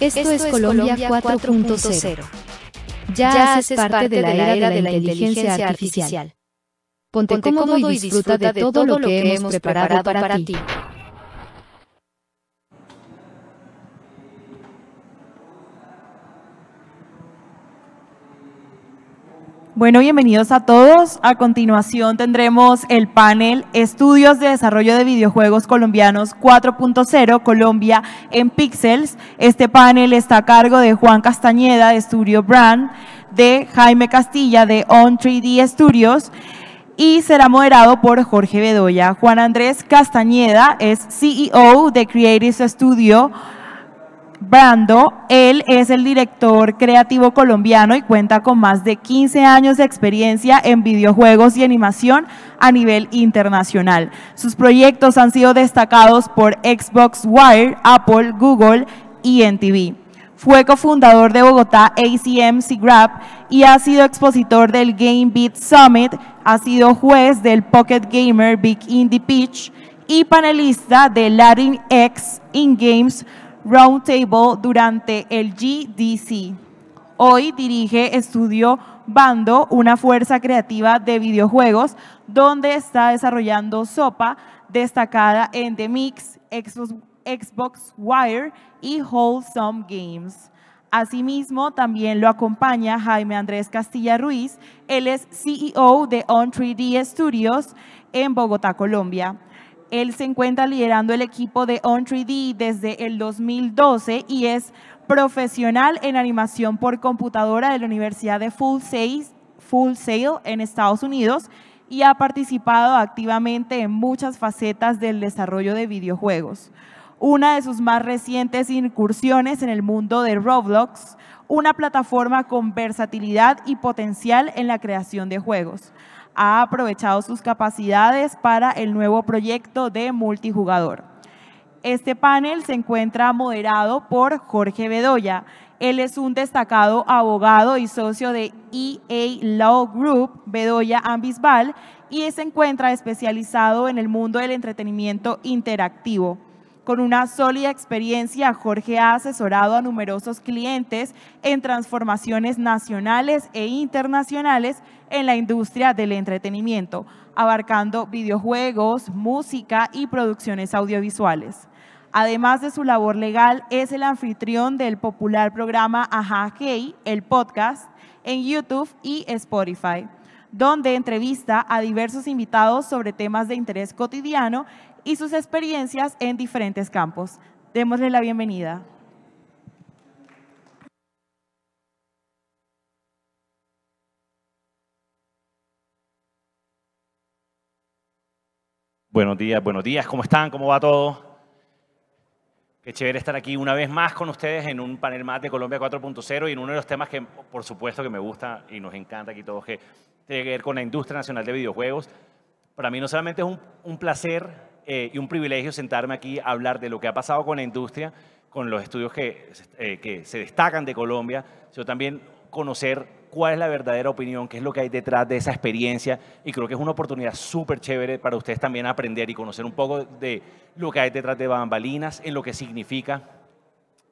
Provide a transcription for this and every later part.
Esto es Colombia 4.0. Ya haces parte de la era de la inteligencia artificial. Ponte cómodo y disfruta de todo lo que hemos preparado para ti. Bueno, bienvenidos a todos. A continuación tendremos el panel Estudios de Desarrollo de Videojuegos Colombianos 4.0 Colombia en Pixels. Este panel está a cargo de Juan Castañeda de Studio Brand, de Jaime Castilla de On3D Studios y será moderado por Jorge Bedoya. Juan Andrés Castañeda es CEO de Creative Studio Brando. Él es el director creativo colombiano y cuenta con más de 15 años de experiencia en videojuegos y animación a nivel internacional. Sus proyectos han sido destacados por Xbox Wire, Apple, Google y NTV. Fue cofundador de Bogotá ACM SIGGRAPH y ha sido expositor del Game Beat Summit, ha sido juez del Pocket Gamer Big Indie Pitch y panelista de Latin X in Games Roundtable durante el GDC. Hoy dirige Estudio Bando, una fuerza creativa de videojuegos, donde está desarrollando Sopa, destacada en The Mix, Xbox Wire y Wholesome Games. Asimismo, también lo acompaña Jaime Andrés Castilla Ruiz. Él es CEO de On3D Studios en Bogotá, Colombia. Él se encuentra liderando el equipo de On3D desde el 2012 y es profesional en animación por computadora de la Universidad de Full Sail en Estados Unidos y ha participado activamente en muchas facetas del desarrollo de videojuegos. Una de sus más recientes incursiones en el mundo de Roblox, una plataforma con versatilidad y potencial en la creación de juegos. Ha aprovechado sus capacidades para el nuevo proyecto de multijugador. Este panel se encuentra moderado por Jorge Bedoya. Él es un destacado abogado y socio de EA Law Group, Bedoya Ambisbal, y se encuentra especializado en el mundo del entretenimiento interactivo. Con una sólida experiencia, Jorge ha asesorado a numerosos clientes en transformaciones nacionales e internacionales en la industria del entretenimiento, abarcando videojuegos, música y producciones audiovisuales. Además de su labor legal, es el anfitrión del popular programa Ajá Hey, el podcast, en YouTube y Spotify, donde entrevista a diversos invitados sobre temas de interés cotidiano y sus experiencias en diferentes campos. Démosle la bienvenida. Buenos días, ¿cómo están? ¿Cómo va todo? Qué chévere estar aquí una vez más con ustedes en un panel más de Colombia 4.0 y en uno de los temas que, por supuesto, que me gusta y nos encanta aquí todos, que tiene que ver con la industria nacional de videojuegos. Para mí no solamente es un placer y un privilegio sentarme aquí a hablar de lo que ha pasado con la industria, con los estudios que se destacan de Colombia, sino también conocer cuál es la verdadera opinión, qué es lo que hay detrás de esa experiencia, y creo que es una oportunidad súper chévere para ustedes también aprender y conocer un poco de lo que hay detrás de bambalinas, en lo que significa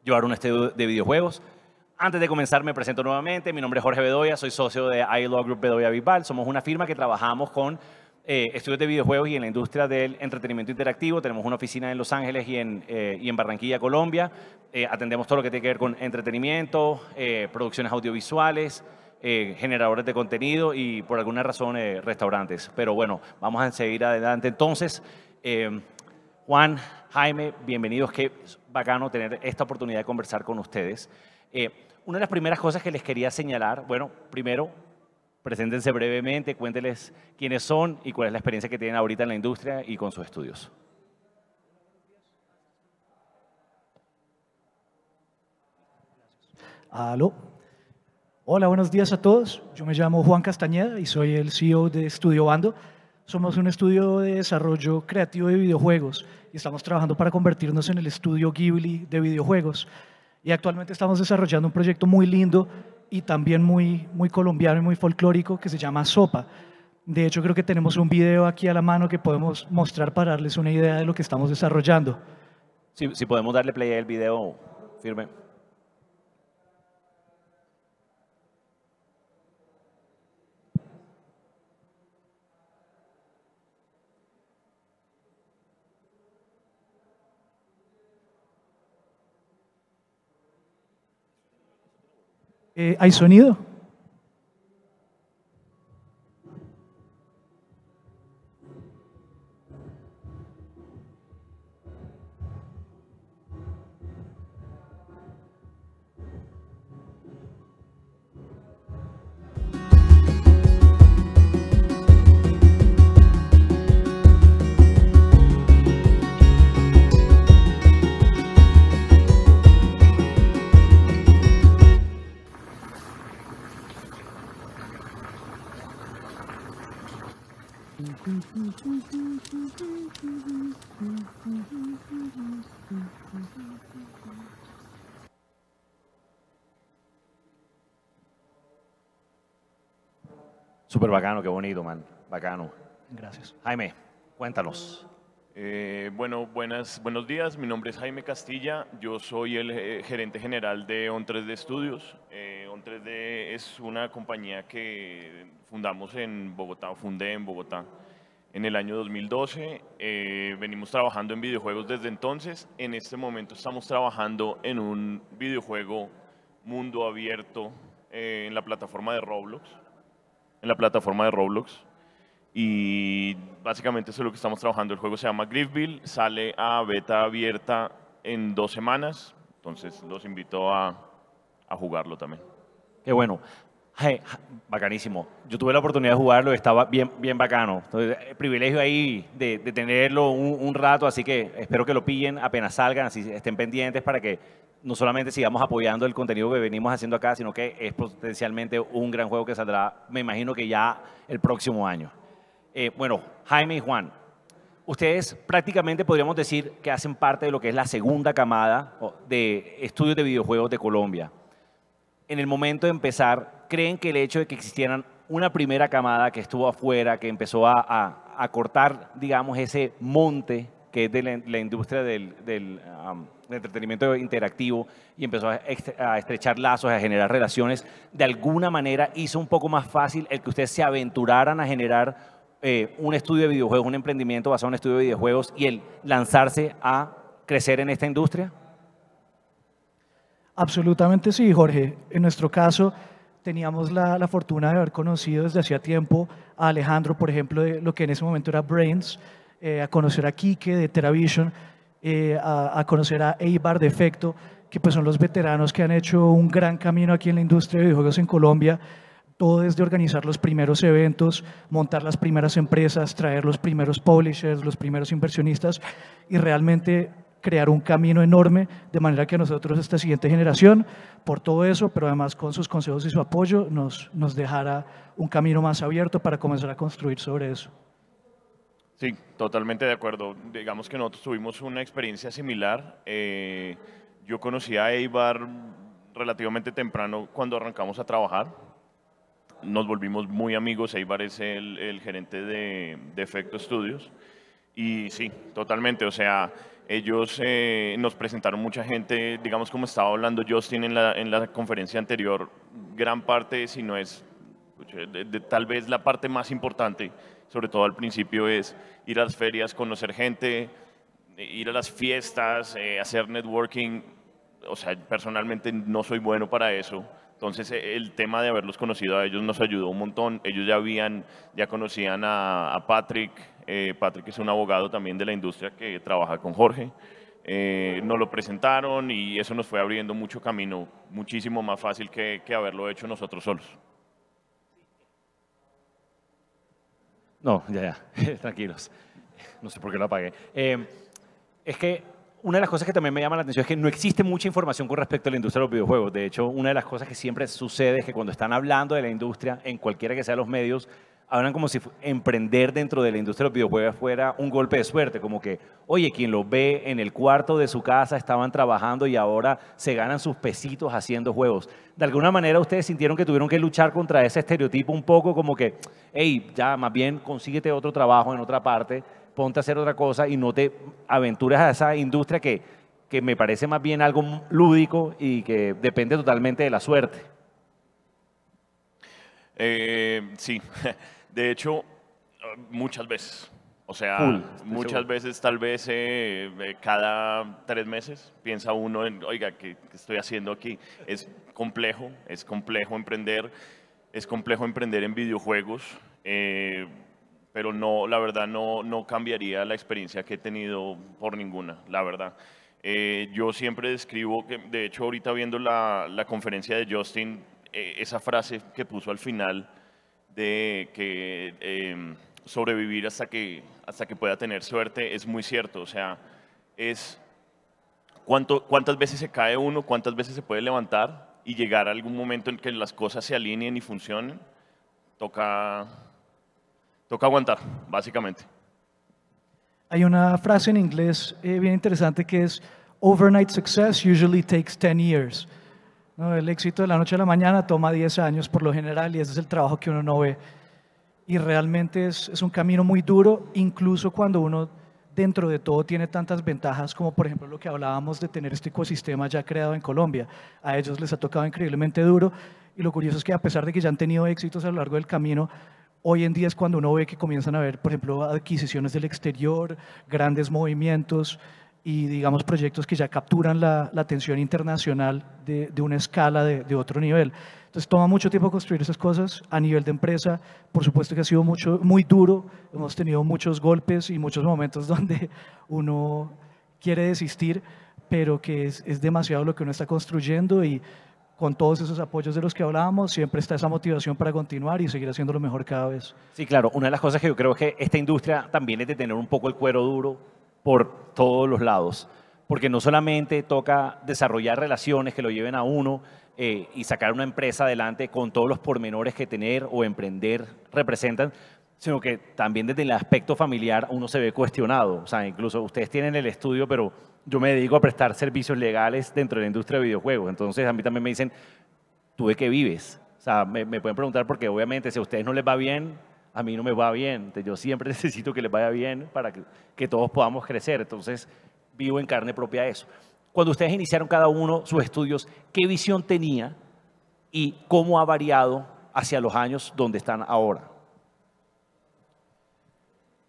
llevar un estudio de videojuegos. Antes de comenzar, me presento nuevamente. Mi nombre es Jorge Bedoya, soy socio de iLaw Group Bedoya Bisbal. Somos una firma que trabajamos con estudios de videojuegos y en la industria del entretenimiento interactivo. Tenemos una oficina en Los Ángeles y en Barranquilla, Colombia. Atendemos todo lo que tiene que ver con entretenimiento, producciones audiovisuales, generadores de contenido y por alguna razón restaurantes. Pero bueno, vamos a seguir adelante. Entonces, Juan, Jaime, bienvenidos. Qué bacano tener esta oportunidad de conversar con ustedes. Una de las primeras cosas que les quería señalar, bueno, primero, preséntense brevemente, cuéntenles quiénes son y cuál es la experiencia que tienen ahorita en la industria y con sus estudios. Aló. Hola, buenos días a todos. Yo me llamo Juan Castañeda y soy el CEO de Studio Bando. Somos un estudio de desarrollo creativo de videojuegos y estamos trabajando para convertirnos en el estudio Ghibli de videojuegos. Y actualmente estamos desarrollando un proyecto muy lindo y también muy colombiano y muy folclórico que se llama Sopa. De hecho, creo que tenemos un video aquí a la mano que podemos mostrar para darles una idea de lo que estamos desarrollando. Si podemos darle play al video, firme. ¿Hay sonido? Súper bacano, qué bonito, man. Bacano. Gracias. Jaime, cuéntanos. Bueno, buenos días. Mi nombre es Jaime Castilla. Yo soy el gerente general de On3D Studios. On3D es una compañía que fundamos en Bogotá, fundé en Bogotá en el año 2012. Venimos trabajando en videojuegos desde entonces. En este momento estamos trabajando en un videojuego mundo abierto en la plataforma de Roblox. Y básicamente eso es lo que estamos trabajando. El juego se llama Griffville, sale a beta abierta en 2 semanas, entonces los invito a jugarlo también. Qué bueno. Bacanísimo. Yo tuve la oportunidad de jugarlo, estaba bien bacano. Entonces, privilegio ahí de tenerlo un rato, así que espero que lo pillen apenas salgan, así estén pendientes para que no solamente sigamos apoyando el contenido que venimos haciendo acá, sino que es potencialmente un gran juego que saldrá, me imagino que ya el próximo año. Bueno, Jaime y Juan, ustedes prácticamente podríamos decir que hacen parte de lo que es la segunda camada de estudios de videojuegos de Colombia. En el momento de empezar, ¿creen que el hecho de que existieran una primera camada que estuvo afuera, que empezó a cortar, digamos, ese monte que es de la industria del entretenimiento interactivo y empezó a estrechar lazos, a generar relaciones, de alguna manera hizo un poco más fácil el que ustedes se aventuraran a generar un estudio de videojuegos, un emprendimiento basado en un estudio de videojuegos y el lanzarse a crecer en esta industria? Absolutamente sí, Jorge. En nuestro caso, teníamos la fortuna de haber conocido desde hacía tiempo a Alejandro, por ejemplo, de lo que en ese momento era Brains, a conocer a Quique de TeraVision, a conocer a Eibar de Efecto, que pues son los veteranos que han hecho un gran camino aquí en la industria de videojuegos en Colombia, todo desde organizar los primeros eventos, montar las primeras empresas, traer los primeros publishers, los primeros inversionistas y realmente crear un camino enorme, de manera que nosotros, esta siguiente generación, por todo eso, pero además con sus consejos y su apoyo, nos dejara un camino más abierto para comenzar a construir sobre eso. Sí, totalmente de acuerdo. Digamos que nosotros tuvimos una experiencia similar. Yo conocí a Eibar relativamente temprano cuando arrancamos a trabajar. Nos volvimos muy amigos. Eibar es el gerente de Efecto Studios. Y sí, totalmente. O sea, ellos nos presentaron mucha gente, digamos como estaba hablando Justin en la conferencia anterior, gran parte, si no es tal vez la parte más importante, sobre todo al principio, es ir a las ferias, conocer gente, ir a las fiestas, hacer networking. O sea, personalmente no soy bueno para eso. Entonces, el tema de haberlos conocido a ellos nos ayudó un montón. Ellos ya conocían a Patrick. Patrick es un abogado también de la industria que trabaja con Jorge. Nos lo presentaron y eso nos fue abriendo mucho camino, muchísimo más fácil que haberlo hecho nosotros solos. No, ya, tranquilos. No sé por qué lo apagué. Es que una de las cosas que también me llama la atención es que no existe mucha información con respecto a la industria de los videojuegos. De hecho, una de las cosas que siempre sucede es que cuando están hablando de la industria, en cualquiera que sean los medios, hablan como si emprender dentro de la industria de los videojuegos fuera un golpe de suerte, como que, oye, quien los ve en el cuarto de su casa estaban trabajando y ahora se ganan sus pesitos haciendo juegos. De alguna manera ustedes sintieron que tuvieron que luchar contra ese estereotipo un poco como que, hey, ya más bien consíguete otro trabajo en otra parte, ponte a hacer otra cosa y no te aventures a esa industria que me parece más bien algo lúdico y que depende totalmente de la suerte. Sí. De hecho, muchas veces. O sea, muchas veces, tal vez cada 3 meses, piensa uno en, oiga, ¿qué estoy haciendo aquí? Es complejo, es complejo emprender en videojuegos, pero no, la verdad no cambiaría la experiencia que he tenido por ninguna, la verdad. Yo siempre describo, que, de hecho ahorita viendo la conferencia de Justin, esa frase que puso al final de que sobrevivir hasta que pueda tener suerte es muy cierto, o sea, es cuántas veces se cae uno, cuántas veces se puede levantar y llegar a algún momento en que las cosas se alineen y funcionen, toca aguantar, básicamente. Hay una frase en inglés bien interesante que es overnight success usually takes 10 years. ¿No? El éxito de la noche a la mañana toma 10 años por lo general y ese es el trabajo que uno no ve. Y realmente es un camino muy duro, incluso cuando uno dentro de todo tiene tantas ventajas como por ejemplo lo que hablábamos de tener este ecosistema ya creado en Colombia. A ellos les ha tocado increíblemente duro y lo curioso es que a pesar de que ya han tenido éxitos a lo largo del camino, hoy en día es cuando uno ve que comienzan a haber, por ejemplo, adquisiciones del exterior, grandes movimientos y, digamos, proyectos que ya capturan la atención internacional de una escala de otro nivel. Entonces, toma mucho tiempo construir esas cosas a nivel de empresa. Por supuesto que ha sido muy duro. Hemos tenido muchos golpes y muchos momentos donde uno quiere desistir, pero que es demasiado lo que uno está construyendo y con todos esos apoyos de los que hablábamos, siempre está esa motivación para continuar y seguir haciéndolo mejor cada vez. Sí, claro. Una de las cosas que yo creo es que esta industria también es de tener un poco el cuero duro por todos los lados, porque no solamente toca desarrollar relaciones que lo lleven a uno y sacar una empresa adelante con todos los pormenores que tener o emprender representan, sino que también desde el aspecto familiar uno se ve cuestionado. O sea, incluso ustedes tienen el estudio, pero yo me dedico a prestar servicios legales dentro de la industria de videojuegos. Entonces, a mí también me dicen, ¿tú de qué vives? O sea, me pueden preguntar porque obviamente si a ustedes no les va bien, a mí no me va bien. Entonces, yo siempre necesito que les vaya bien para que todos podamos crecer. Entonces, vivo en carne propia eso. Cuando ustedes iniciaron cada uno sus estudios, ¿qué visión tenía y cómo ha variado hacia los años donde están ahora?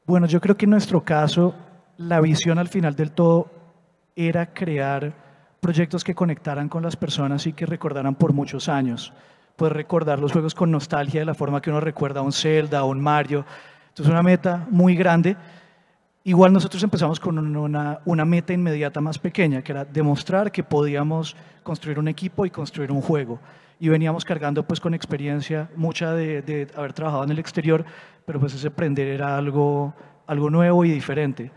Bueno, yo creo que en nuestro caso, la visión al final del todo era crear proyectos que conectaran con las personas y que recordaran por muchos años. Poder recordar los juegos con nostalgia de la forma que uno recuerda a un Zelda o un Mario. Entonces, una meta muy grande. Igual nosotros empezamos con una meta inmediata más pequeña, que era demostrar que podíamos construir un equipo y construir un juego. Y veníamos cargando pues con experiencia, mucha de haber trabajado en el exterior, pero pues ese aprender era algo nuevo y diferente.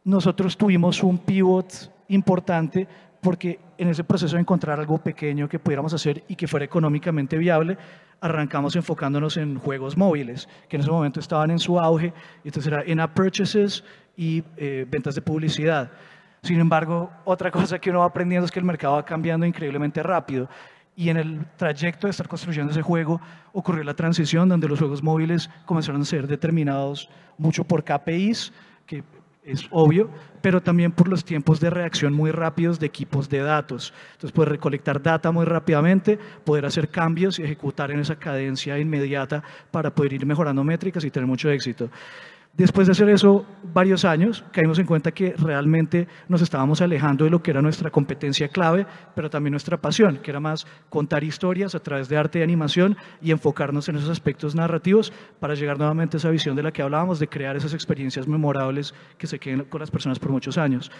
Nosotros tuvimos un pivot importante porque en ese proceso de encontrar algo pequeño que pudiéramos hacer y que fuera económicamente viable, arrancamos enfocándonos en juegos móviles, que en ese momento estaban en su auge, y entonces era in-app purchases y ventas de publicidad. Sin embargo, otra cosa que uno va aprendiendo es que el mercado va cambiando increíblemente rápido. Y en el trayecto de estar construyendo ese juego ocurrió la transición donde los juegos móviles comenzaron a ser determinados mucho por KPIs, que es obvio, pero también por los tiempos de reacción muy rápidos de equipos de datos. Entonces, poder recolectar data muy rápidamente, poder hacer cambios y ejecutar en esa cadencia inmediata para poder ir mejorando métricas y tener mucho éxito. Después de hacer eso varios años, caímos en cuenta que realmente nos estábamos alejando de lo que era nuestra competencia clave, pero también nuestra pasión, que era más contar historias a través de arte y animación y enfocarnos en esos aspectos narrativos para llegar nuevamente a esa visión de la que hablábamos, de crear esas experiencias memorables que se queden con las personas por muchos años.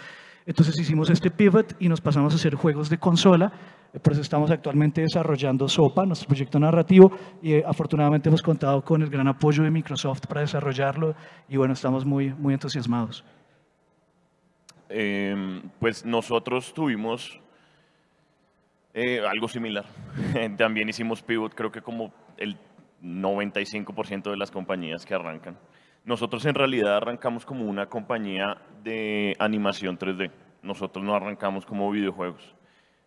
Entonces hicimos este pivot y nos pasamos a hacer juegos de consola. Por eso estamos actualmente desarrollando SOPA, nuestro proyecto narrativo, y afortunadamente hemos contado con el gran apoyo de Microsoft para desarrollarlo y bueno, estamos muy entusiasmados. Pues nosotros tuvimos algo similar. También hicimos pivot, creo que como el 95% de las compañías que arrancan. Nosotros en realidad arrancamos como una compañía de animación 3D. Nosotros no arrancamos como videojuegos.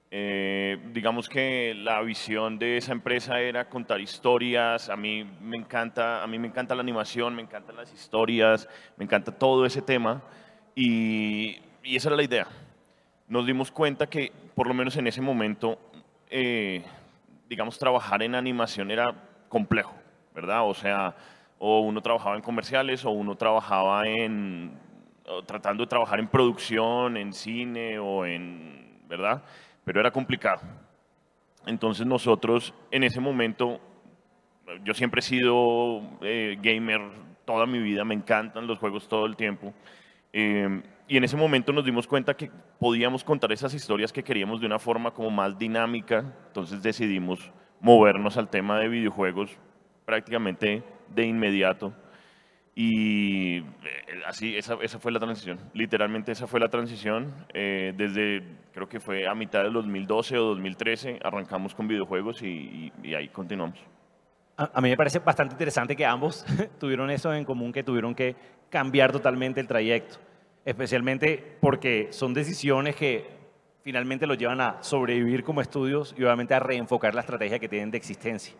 Digamos que la visión de esa empresa era contar historias. A mí me encanta la animación, me encantan las historias, me encanta todo ese tema y esa era la idea. Nos dimos cuenta que por lo menos en ese momento, digamos, trabajar en animación era complejo, ¿verdad? O sea, o uno trabajaba en comerciales o uno trabajaba tratando de trabajar en producción, en cine o ¿verdad? Pero era complicado. Entonces nosotros en ese momento, yo siempre he sido gamer toda mi vida, me encantan los juegos todo el tiempo. Y en ese momento nos dimos cuenta que podíamos contar esas historias que queríamos de una forma como más dinámica, entonces decidimos movernos al tema de videojuegos prácticamente de inmediato. Y así, esa fue la transición. Literalmente esa fue la transición. Desde, creo que fue a mitad del 2012 o 2013, arrancamos con videojuegos y ahí continuamos. A mí me parece bastante interesante que ambos tuvieron eso en común, que tuvieron que cambiar totalmente el trayecto. Especialmente porque son decisiones que finalmente los llevan a sobrevivir como estudios y obviamente a reenfocar la estrategia que tienen de existencia.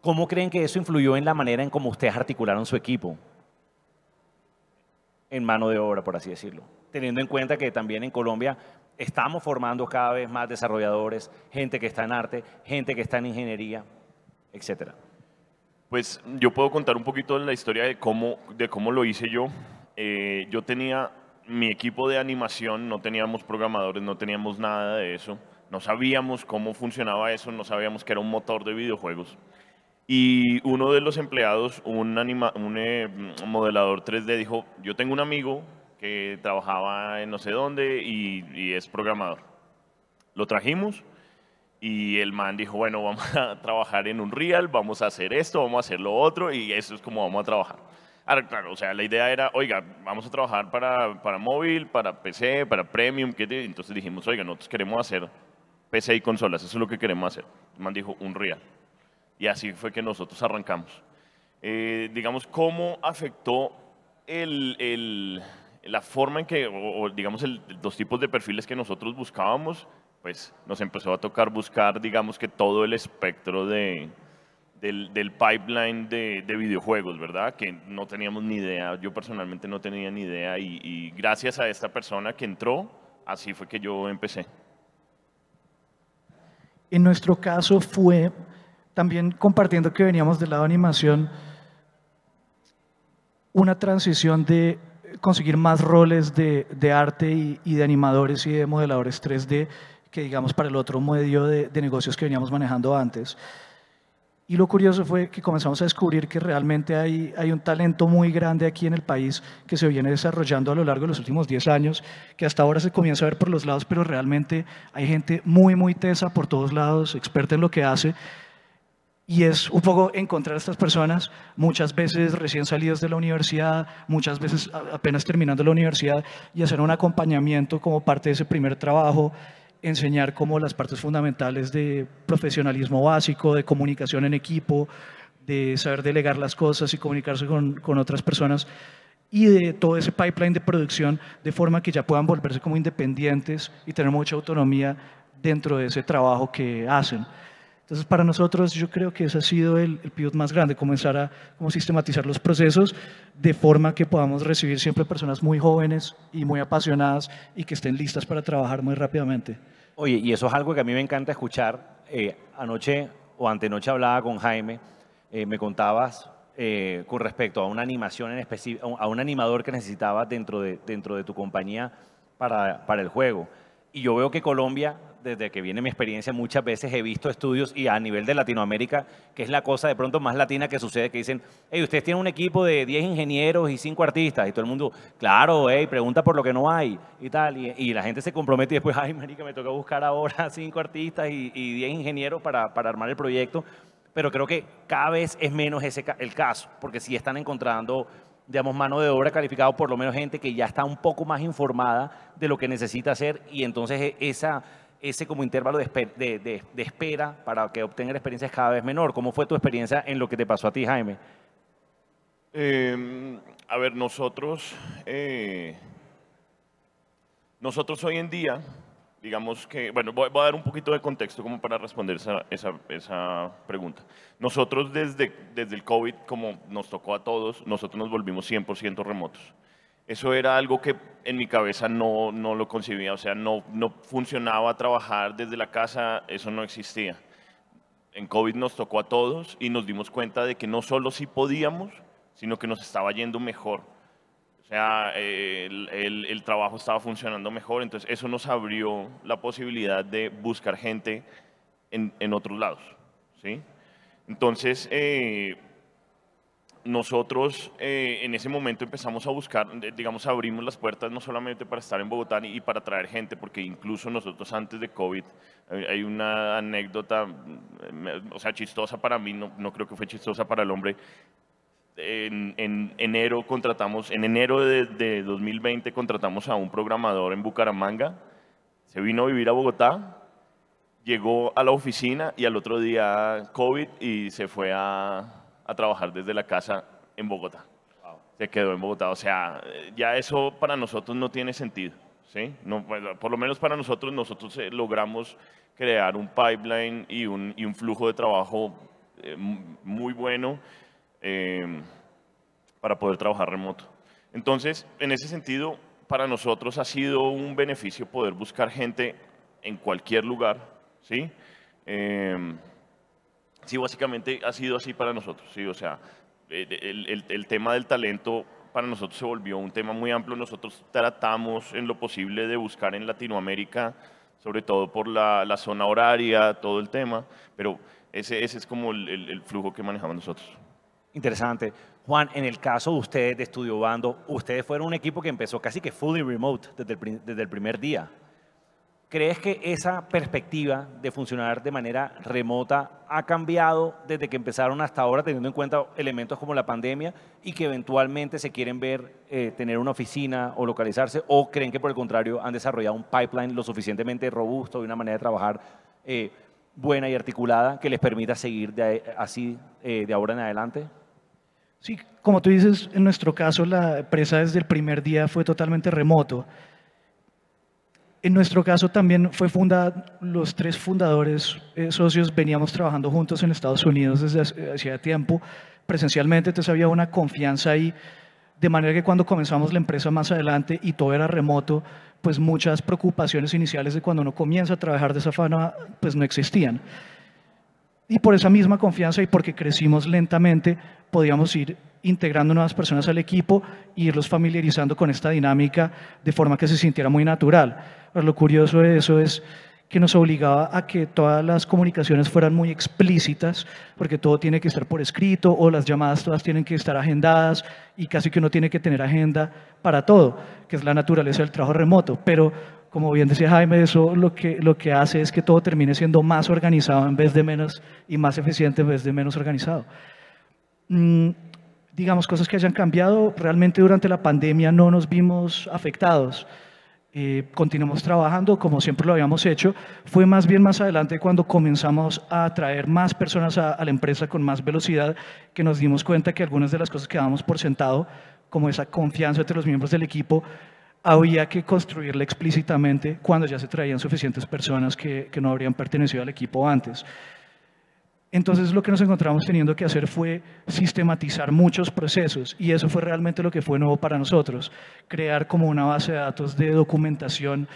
¿Cómo creen que eso influyó en la manera en cómo ustedes articularon su equipo? En mano de obra, por así decirlo. Teniendo en cuenta que también en Colombia estamos formando cada vez más desarrolladores, gente que está en arte, gente que está en ingeniería, etcétera. Pues yo puedo contar un poquito de la historia de cómo lo hice yo. Yo tenía mi equipo de animación, no teníamos programadores, no teníamos nada de eso. No sabíamos cómo funcionaba eso, no sabíamos que era un motor de videojuegos. Y uno de los empleados, un modelador 3D, dijo, yo tengo un amigo que trabajaba en no sé dónde y es programador. Lo trajimos y el man dijo, bueno, vamos a trabajar en Unreal, vamos a hacer esto, vamos a hacer lo otro y eso es como vamos a trabajar. Ahora, claro, o sea, la idea era, oiga, vamos a trabajar para móvil, para PC, para Premium. Entonces dijimos, oiga, nosotros queremos hacer PC y consolas, eso es lo que queremos hacer. El man dijo, Unreal. Y así fue que nosotros arrancamos. Digamos, ¿cómo afectó la forma en que, o digamos, los tipos de perfiles que nosotros buscábamos? Pues nos empezó a tocar buscar, digamos, que todo el espectro del pipeline de videojuegos, ¿verdad? Que no teníamos ni idea, yo personalmente no tenía ni idea y gracias a esta persona que entró, así fue que yo empecé. En nuestro caso fue, también compartiendo que veníamos del lado de animación, una transición de conseguir más roles de arte y de animadores y de modeladores 3D que digamos para el otro medio de negocios que veníamos manejando antes. Y lo curioso fue que comenzamos a descubrir que realmente hay un talento muy grande aquí en el país que se viene desarrollando a lo largo de los últimos 10 años, que hasta ahora se comienza a ver por los lados, pero realmente hay gente muy tesa por todos lados, experta en lo que hace. Y es un poco encontrar a estas personas, muchas veces recién salidos de la universidad, muchas veces apenas terminando la universidad, y hacer un acompañamiento como parte de ese primer trabajo, enseñar como las partes fundamentales de profesionalismo básico, de comunicación en equipo, de saber delegar las cosas y comunicarse con otras personas, y de todo ese pipeline de producción, de forma que ya puedan volverse como independientes y tener mucha autonomía dentro de ese trabajo que hacen. Entonces, para nosotros, yo creo que ese ha sido el pivot más grande, comenzar a como sistematizar los procesos de forma que podamos recibir siempre personas muy jóvenes y muy apasionadas y que estén listas para trabajar muy rápidamente. Oye, y eso es algo que a mí me encanta escuchar. Anoche o antenoche hablaba con Jaime, me contabas con respecto a una animación en específico, a un animador que necesitabas dentro de tu compañía para el juego. Y yo veo que Colombia, desde que viene mi experiencia, muchas veces he visto estudios y a nivel de Latinoamérica, que es la cosa de pronto más latina que sucede, que dicen, hey, ustedes tienen un equipo de 10 ingenieros y 5 artistas, y todo el mundo, claro, hey, pregunta por lo que no hay, y tal, y la gente se compromete y después, ay, marica, me toca buscar ahora 5 artistas y 10 ingenieros para armar el proyecto, pero creo que cada vez es menos el caso, porque sí están encontrando, digamos, mano de obra calificada, o por lo menos gente que ya está un poco más informada de lo que necesita hacer, y entonces ese como intervalo de espera para que obtenga experiencia es cada vez menor. ¿Cómo fue tu experiencia en lo que te pasó a ti, Jaime? A ver, nosotros hoy en día, digamos que, bueno, voy a dar un poquito de contexto como para responder esa pregunta. Nosotros desde el COVID, como nos tocó a todos, nosotros nos volvimos 100% remotos. Eso era algo que en mi cabeza no lo concibía, o sea, no funcionaba trabajar desde la casa, eso no existía. En COVID nos tocó a todos y nos dimos cuenta de que no solo sí podíamos, sino que nos estaba yendo mejor. O sea, el trabajo estaba funcionando mejor, entonces eso nos abrió la posibilidad de buscar gente en otros lados, ¿sí? Entonces, nosotros en ese momento empezamos a buscar, digamos, abrimos las puertas no solamente para estar en Bogotá y para traer gente, porque incluso nosotros antes de COVID, hay una anécdota, o sea, chistosa para mí, no creo que fue chistosa para el hombre. En enero de 2020 contratamos a un programador en Bucaramanga, se vino a vivir a Bogotá, llegó a la oficina y al otro día COVID y se fue a trabajar desde la casa en Bogotá. Wow. Se quedó en Bogotá. O sea, ya eso para nosotros no tiene sentido, ¿sí? No, por lo menos para nosotros logramos crear un pipeline y un flujo de trabajo muy bueno para poder trabajar remoto. Entonces, en ese sentido, para nosotros ha sido un beneficio poder buscar gente en cualquier lugar, ¿sí? Sí, básicamente ha sido así para nosotros, sí, o sea, el tema del talento para nosotros se volvió un tema muy amplio. Nosotros tratamos en lo posible de buscar en Latinoamérica, sobre todo por la zona horaria, todo el tema, pero ese es como el flujo que manejamos nosotros. Interesante. Juan, en el caso de ustedes de Estudio Bando, ustedes fueron un equipo que empezó casi que fully remote desde el primer día. ¿Crees que esa perspectiva de funcionar de manera remota ha cambiado desde que empezaron hasta ahora, teniendo en cuenta elementos como la pandemia y que eventualmente se quieren ver, tener una oficina o localizarse? ¿O creen que por el contrario han desarrollado un pipeline lo suficientemente robusto y una manera de trabajar buena y articulada que les permita seguir así de ahora en adelante? Sí, como tú dices, en nuestro caso la empresa desde el primer día fue totalmente remoto. En nuestro caso también fue fundada, los tres fundadores socios veníamos trabajando juntos en Estados Unidos desde hacía tiempo, presencialmente, entonces había una confianza ahí, de manera que cuando comenzamos la empresa más adelante y todo era remoto, pues muchas preocupaciones iniciales de cuando uno comienza a trabajar de esa forma, pues no existían. Y por esa misma confianza y porque crecimos lentamente, podíamos ir integrando nuevas personas al equipo e irlos familiarizando con esta dinámica de forma que se sintiera muy natural. Pero lo curioso de eso es que nos obligaba a que todas las comunicaciones fueran muy explícitas, porque todo tiene que estar por escrito o las llamadas todas tienen que estar agendadas y casi que uno tiene que tener agenda para todo, que es la naturaleza del trabajo remoto. Pero como bien decía Jaime, eso lo que hace es que todo termine siendo más organizado en vez de menos y más eficiente en vez de menos organizado. Digamos, cosas que hayan cambiado, realmente durante la pandemia no nos vimos afectados. Continuamos trabajando como siempre lo habíamos hecho. Fue más bien más adelante cuando comenzamos a atraer más personas a la empresa con más velocidad que nos dimos cuenta que algunas de las cosas que dábamos por sentado, como esa confianza entre los miembros del equipo, había que construirla explícitamente cuando ya se traían suficientes personas que no habrían pertenecido al equipo antes. Entonces lo que nos encontramos teniendo que hacer fue sistematizar muchos procesos y eso fue realmente lo que fue nuevo para nosotros, crear como una base de datos de documentación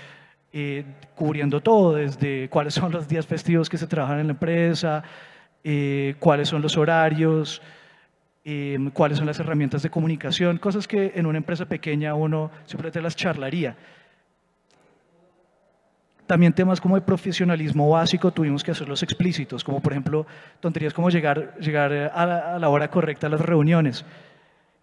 cubriendo todo, desde cuáles son los días festivos que se trabajan en la empresa, cuáles son los horarios, cuáles son las herramientas de comunicación, cosas que en una empresa pequeña uno simplemente las charlaría. También temas como de profesionalismo básico tuvimos que hacerlos explícitos, como por ejemplo tonterías como llegar a la hora correcta a las reuniones,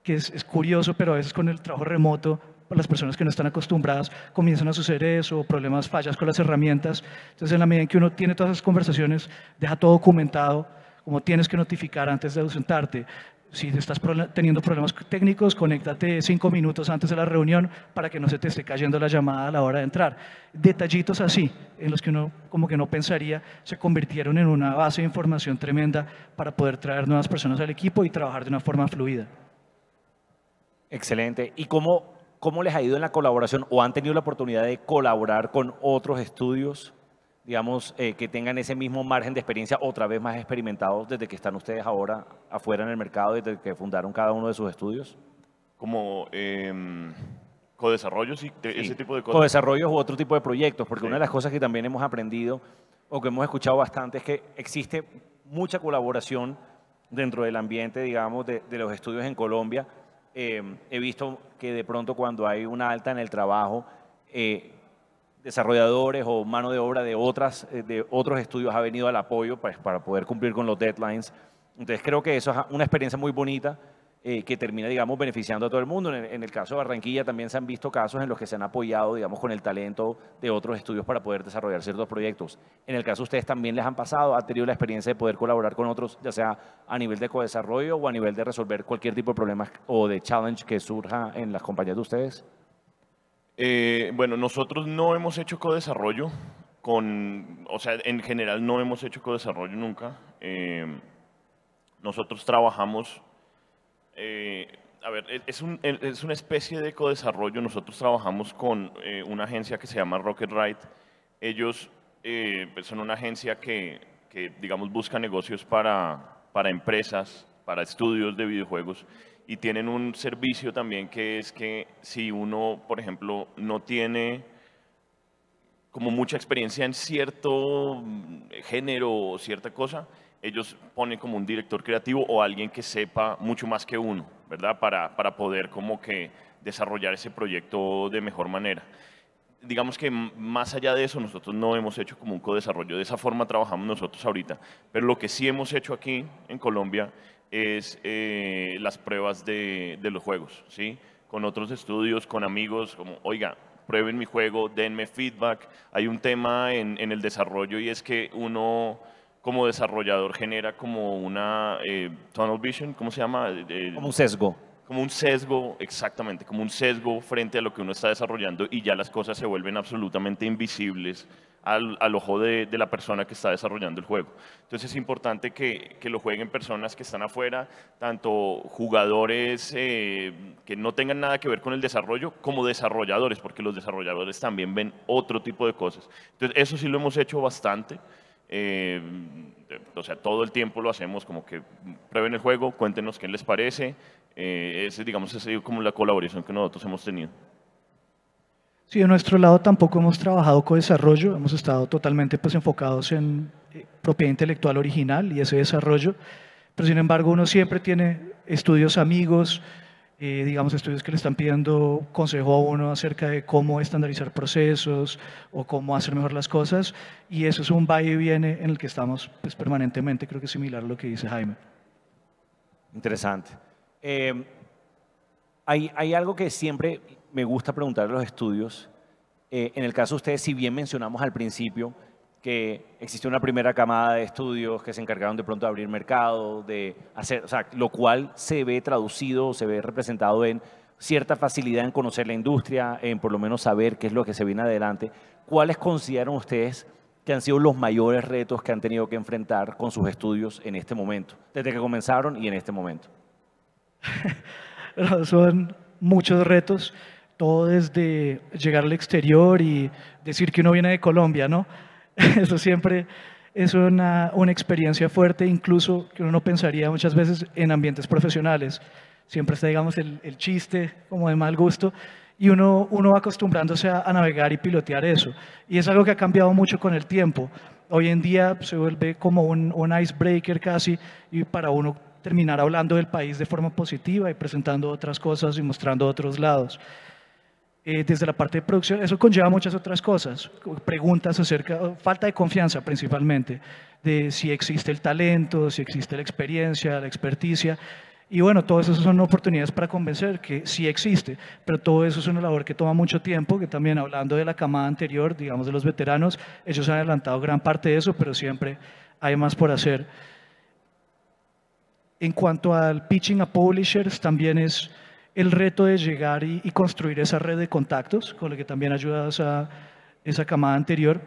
que es curioso, pero a veces con el trabajo remoto, para las personas que no están acostumbradas, comienzan a suceder eso, problemas, fallas con las herramientas. Entonces, en la medida en que uno tiene todas esas conversaciones, deja todo documentado, como tienes que notificar antes de ausentarte. Si estás teniendo problemas técnicos, conéctate 5 minutos antes de la reunión para que no se te esté cayendo la llamada a la hora de entrar. Detallitos así, en los que uno como que no pensaría, se convirtieron en una base de información tremenda para poder traer nuevas personas al equipo y trabajar de una forma fluida. Excelente. ¿Y cómo les ha ido en la colaboración o han tenido la oportunidad de colaborar con otros estudios, digamos, que tengan ese mismo margen de experiencia, otra vez más experimentados desde que están ustedes ahora afuera en el mercado, desde que fundaron cada uno de sus estudios? Como codesarrollos y ese tipo de cosas. Codesarrollos u otro tipo de proyectos, porque Sí. una de las cosas que también hemos aprendido o que hemos escuchado bastante es que existe mucha colaboración dentro del ambiente, digamos, de los estudios en Colombia. He visto que de pronto cuando hay una alta en el trabajo, desarrolladores o mano de obra de otros estudios ha venido al apoyo pues, para poder cumplir con los deadlines. Entonces creo que eso es una experiencia muy bonita que termina, digamos, beneficiando a todo el mundo. En el caso de Barranquilla también se han visto casos en los que se han apoyado, digamos, con el talento de otros estudios para poder desarrollar ciertos proyectos. En el caso de ustedes también les han pasado, ¿han tenido la experiencia de poder colaborar con otros, ya sea a nivel de co-desarrollo o a nivel de resolver cualquier tipo de problema o de challenge que surja en las compañías de ustedes? Bueno, nosotros no hemos hecho co-desarrollo o sea, en general no hemos hecho co-desarrollo nunca. Nosotros trabajamos, a ver, es una especie de co-desarrollo. Nosotros trabajamos con una agencia que se llama Rocket Ride. Ellos pues son una agencia que, digamos, busca negocios para empresas, para estudios de videojuegos, y tienen un servicio también que es que si uno, por ejemplo, no tiene como mucha experiencia en cierto género o cierta cosa, ellos ponen como un director creativo o alguien que sepa mucho más que uno, ¿verdad? Para poder como que desarrollar ese proyecto de mejor manera. Digamos que más allá de eso, nosotros no hemos hecho como un co-desarrollo. De esa forma trabajamos nosotros ahorita. Pero lo que sí hemos hecho aquí en Colombia es las pruebas de los juegos, ¿sí? Con otros estudios, con amigos, como, oiga, prueben mi juego, denme feedback. Hay un tema en el desarrollo y es que uno como desarrollador genera como una tunnel vision, ¿cómo se llama? Como un sesgo. Como un sesgo, exactamente, como un sesgo frente a lo que uno está desarrollando y ya las cosas se vuelven absolutamente invisibles al ojo de la persona que está desarrollando el juego. Entonces es importante que lo jueguen personas que están afuera, tanto jugadores que no tengan nada que ver con el desarrollo, como desarrolladores, porque los desarrolladores también ven otro tipo de cosas. Entonces eso sí lo hemos hecho bastante. O sea, todo el tiempo lo hacemos como que prueben el juego, cuéntenos qué les parece. Digamos, esa es como la colaboración que nosotros hemos tenido. Sí, de nuestro lado tampoco hemos trabajado con desarrollo, hemos estado totalmente pues, enfocados en propiedad intelectual original y ese desarrollo, pero sin embargo uno siempre tiene estudios amigos, digamos estudios que le están pidiendo consejo a uno acerca de cómo estandarizar procesos o cómo hacer mejor las cosas, y eso es un va y viene en el que estamos pues, permanentemente. Creo que es similar a lo que dice Jaime. Interesante. Hay algo que siempre me gusta preguntar a los estudios. En el caso de ustedes, si bien mencionamos al principio que existió una primera camada de estudios que se encargaron de pronto de abrir mercado, de hacer, o sea, lo cual se ve traducido, se ve representado en cierta facilidad en conocer la industria, en por lo menos saber qué es lo que se viene adelante. ¿Cuáles consideran ustedes que han sido los mayores retos que han tenido que enfrentar con sus estudios en este momento, desde que comenzaron y en este momento? Son muchos retos, todo desde llegar al exterior y decir que uno viene de Colombia, ¿no? Eso siempre es una experiencia fuerte, incluso que uno no pensaría muchas veces en ambientes profesionales. Siempre está, digamos, el chiste como de mal gusto, y uno va acostumbrándose a navegar y pilotear eso. Y es algo que ha cambiado mucho con el tiempo. Hoy en día se vuelve como un icebreaker casi, y para uno terminar hablando del país de forma positiva y presentando otras cosas y mostrando otros lados. Desde la parte de producción, eso conlleva muchas otras cosas, preguntas acerca, falta de confianza principalmente, de si existe el talento, si existe la experiencia, la experticia, y bueno, todas esas son oportunidades para convencer que sí existe, pero todo eso es una labor que toma mucho tiempo, que también hablando de la camada anterior, digamos de los veteranos, ellos han adelantado gran parte de eso, pero siempre hay más por hacer. En cuanto al pitching a publishers, también es el reto de llegar y construir esa red de contactos, con lo que también ayuda a esa camada anterior,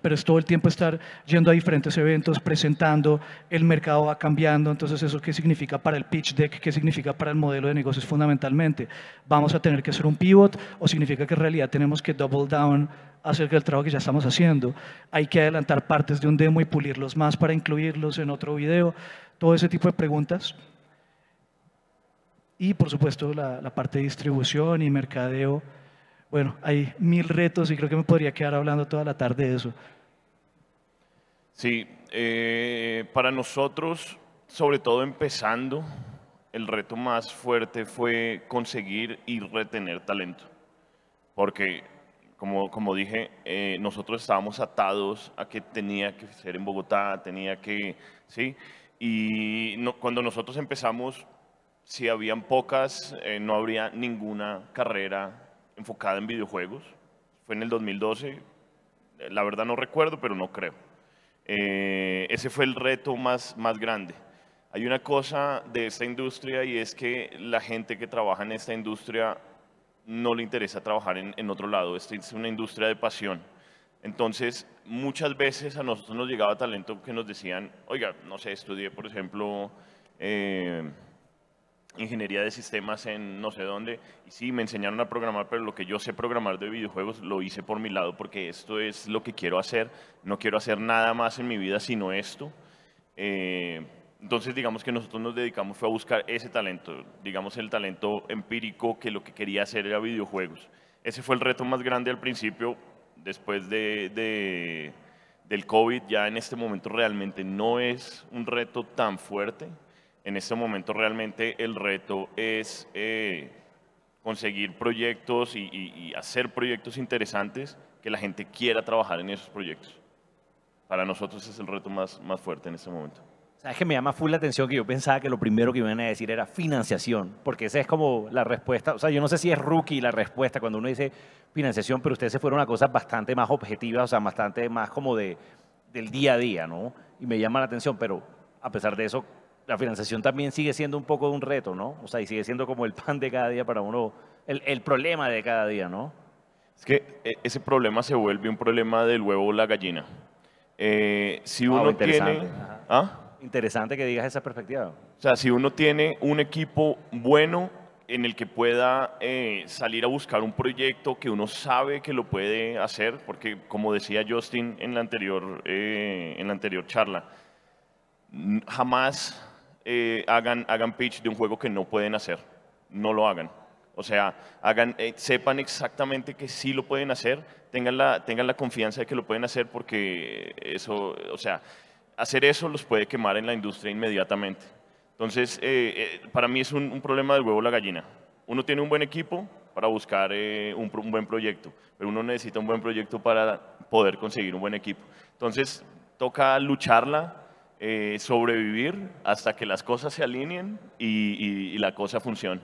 pero es todo el tiempo estar yendo a diferentes eventos, presentando, el mercado va cambiando, entonces eso qué significa para el pitch deck, qué significa para el modelo de negocios fundamentalmente. ¿Vamos a tener que hacer un pivot o significa que en realidad tenemos que double down acerca del trabajo que ya estamos haciendo? Hay que adelantar partes de un demo y pulirlos más para incluirlos en otro video, todo ese tipo de preguntas. Y por supuesto la parte de distribución y mercadeo. Bueno, hay 1000 retos y creo que me podría quedar hablando toda la tarde de eso. Sí, para nosotros, sobre todo empezando, el reto más fuerte fue conseguir y retener talento. Porque, Como dije, nosotros estábamos atados a que tenía que ser en Bogotá, ¿sí? Y cuando nosotros empezamos, si habían pocas, no habría ninguna carrera enfocada en videojuegos. Fue en el 2012, la verdad no recuerdo, pero no creo. Ese fue el reto más grande. Hay una cosa de esta industria y es que la gente que trabaja en esta industria no le interesa trabajar en otro lado. Esta es una industria de pasión. Entonces, muchas veces a nosotros nos llegaba talento que nos decían, oiga, no sé, estudié, por ejemplo, ingeniería de sistemas en no sé dónde, y sí, me enseñaron a programar, pero lo que yo sé programar de videojuegos lo hice por mi lado, porque esto es lo que quiero hacer, no quiero hacer nada más en mi vida sino esto. Entonces, digamos que nosotros nos dedicamos fue a buscar ese talento, digamos el talento empírico que lo que quería hacer era videojuegos. Ese fue el reto más grande al principio, después del COVID, ya en este momento realmente no es un reto tan fuerte. En este momento realmente el reto es conseguir proyectos y hacer proyectos interesantes que la gente quiera trabajar en esos proyectos. Para nosotros es el reto más fuerte en este momento. Sabes que me llama full la atención que yo pensaba que lo primero que iban a decir era financiación, porque esa es como la respuesta. O sea, yo no sé si es rookie la respuesta cuando uno dice financiación, pero ustedes se fueron a cosas bastante más objetivas, o sea, bastante más como del día a día, ¿no? Y me llama la atención, pero a pesar de eso, la financiación también sigue siendo un poco de un reto, ¿no? O sea, y sigue siendo como el pan de cada día para uno, el problema de cada día, ¿no? Es que ese problema se vuelve un problema del huevo o la gallina. Si uno tiene... ¿Ah? Interesante que digas esa perspectiva. O sea, si uno tiene un equipo bueno en el que pueda salir a buscar un proyecto que uno sabe que lo puede hacer, porque como decía Justin en la anterior charla, jamás hagan pitch de un juego que no pueden hacer, no lo hagan. O sea, sepan exactamente que sí lo pueden hacer, tengan la confianza de que lo pueden hacer porque eso, o sea, hacer eso los puede quemar en la industria inmediatamente. Entonces, para mí es un problema del huevo o la gallina. Uno tiene un buen equipo para buscar un buen proyecto, pero uno necesita un buen proyecto para poder conseguir un buen equipo. Entonces, toca lucharla, sobrevivir hasta que las cosas se alineen y la cosa funcione.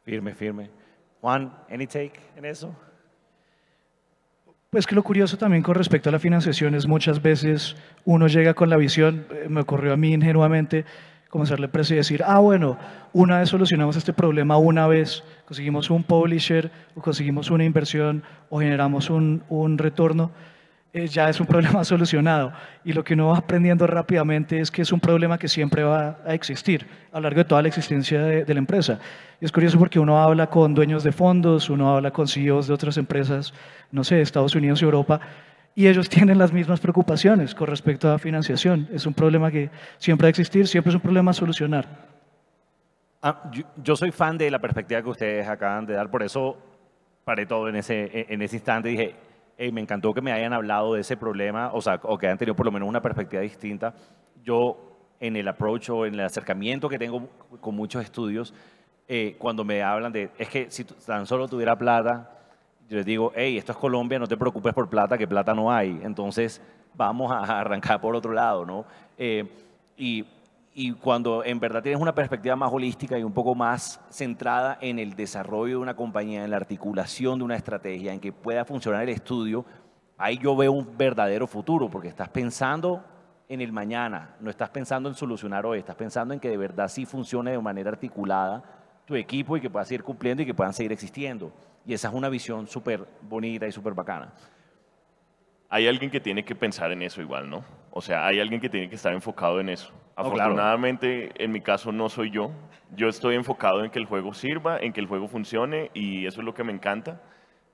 Firme, firme. Juan, any take en eso? Pues que lo curioso también con respecto a la financiación es muchas veces uno llega con la visión, me ocurrió a mí ingenuamente, comenzarle a decir, bueno, una vez solucionamos este problema, una vez conseguimos un publisher o conseguimos una inversión o generamos un retorno, ya es un problema solucionado. Y lo que uno va aprendiendo rápidamente es que es un problema que siempre va a existir a lo largo de toda la existencia de la empresa. Y es curioso porque uno habla con dueños de fondos, uno habla con CEOs de otras empresas, no sé, de Estados Unidos y Europa, y ellos tienen las mismas preocupaciones con respecto a financiación. Es un problema que siempre va a existir, siempre es un problema a solucionar. Yo soy fan de la perspectiva que ustedes acaban de dar, por eso paré todo en ese instante y dije, hey, me encantó que me hayan hablado de ese problema, o sea, o que hayan tenido por lo menos una perspectiva distinta. Yo, en el approach o en el acercamiento que tengo con muchos estudios, cuando me hablan de, es que si tan solo tuviera plata, yo les digo, hey, esto es Colombia, no te preocupes por plata, que plata no hay. Entonces, vamos a arrancar por otro lado, ¿no? Y cuando en verdad tienes una perspectiva más holística y un poco más centrada en el desarrollo de una compañía, en la articulación de una estrategia, en que pueda funcionar el estudio, ahí yo veo un verdadero futuro, porque estás pensando en el mañana, no estás pensando en solucionar hoy, estás pensando en que de verdad sí funcione de manera articulada tu equipo y que puedas seguir cumpliendo y que puedan seguir existiendo. Y esa es una visión súper bonita y súper bacana. Hay alguien que tiene que pensar en eso igual, ¿no? O sea, hay alguien que tiene que estar enfocado en eso. Oh, Afortunadamente, claro. En mi caso no soy yo. Yo estoy enfocado en que el juego sirva, en que el juego funcione y eso es lo que me encanta.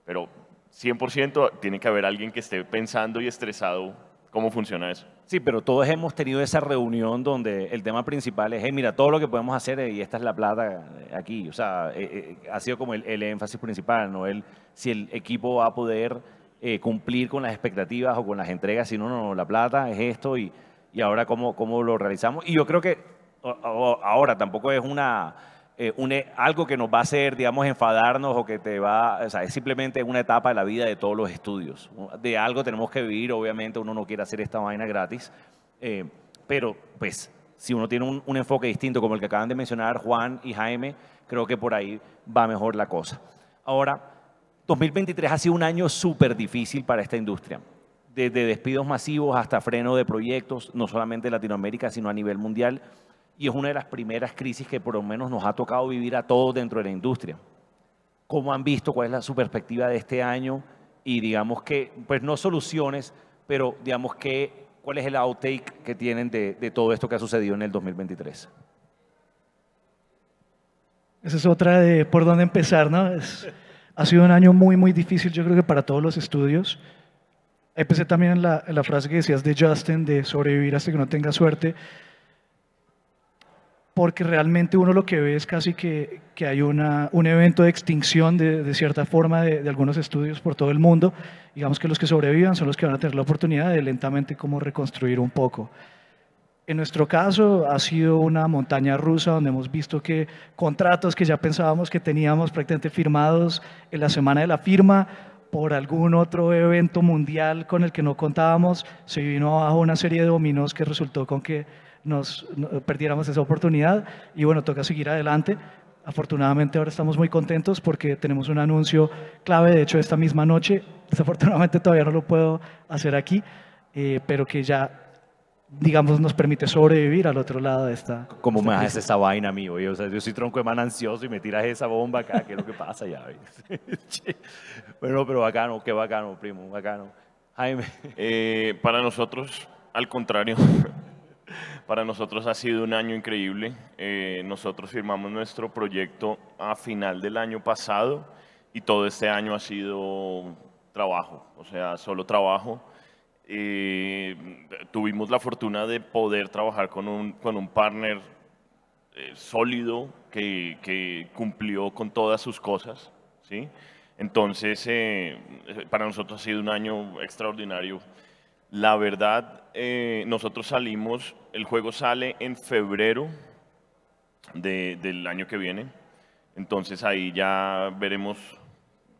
Pero 100% tiene que haber alguien que esté pensando y estresado cómo funciona eso. Sí, pero todos hemos tenido esa reunión donde el tema principal es, hey, mira, todo lo que podemos hacer y esta es la plata aquí. O sea, ha sido como el énfasis principal, ¿no? Si el equipo va a poder cumplir con las expectativas o con las entregas, si no, la plata es esto y ahora cómo lo realizamos. Y yo creo que ahora tampoco es algo que nos va a hacer, digamos, enfadarnos o que o sea, es simplemente una etapa de la vida de todos los estudios. De algo tenemos que vivir, obviamente uno no quiere hacer esta vaina gratis, pero pues si uno tiene un enfoque distinto como el que acaban de mencionar Juan y Jaime, creo que por ahí va mejor la cosa. Ahora, 2023 ha sido un año súper difícil para esta industria. Desde despidos masivos hasta freno de proyectos, no solamente en Latinoamérica, sino a nivel mundial. Y es una de las primeras crisis que por lo menos nos ha tocado vivir a todos dentro de la industria. ¿Cómo han visto? ¿Cuál es su perspectiva de este año? Y digamos que, pues no soluciones, pero digamos que, ¿cuál es el outtake que tienen de todo esto que ha sucedido en el 2023? Esa es otra de por dónde empezar, ¿no? Ha sido un año muy, muy difícil, yo creo que para todos los estudios. Empecé también en la frase que decías de Justin, de sobrevivir hasta que no tenga suerte, porque realmente uno lo que ve es casi que hay un evento de extinción de cierta forma de algunos estudios por todo el mundo. Digamos que los que sobrevivan son los que van a tener la oportunidad de lentamente como reconstruir un poco. En nuestro caso ha sido una montaña rusa donde hemos visto que contratos que ya pensábamos que teníamos prácticamente firmados en la semana de la firma, por algún otro evento mundial con el que no contábamos, se vino abajo una serie de dominos que resultó con que perdiéramos esa oportunidad y bueno, toca seguir adelante. Afortunadamente ahora estamos muy contentos porque tenemos un anuncio clave, de hecho esta misma noche, desafortunadamente todavía no lo puedo hacer aquí, pero que ya, digamos, nos permite sobrevivir al otro lado de esta... ¿Cómo me haces crisis. esa vaina, amigo? O sea, yo soy tronco de man ansioso y me tiras esa bomba acá, ¿qué es lo que pasa ya? Bueno, pero bacano, qué bacano, primo, bacano. Jaime. Para nosotros, al contrario, para nosotros ha sido un año increíble. Nosotros firmamos nuestro proyecto a final del año pasado y todo este año ha sido trabajo, o sea, solo trabajo. Tuvimos la fortuna de poder trabajar con un partner sólido que cumplió con todas sus cosas, ¿sí? Entonces, para nosotros ha sido un año extraordinario. La verdad, nosotros salimos, el juego sale en febrero del año que viene, entonces ahí ya veremos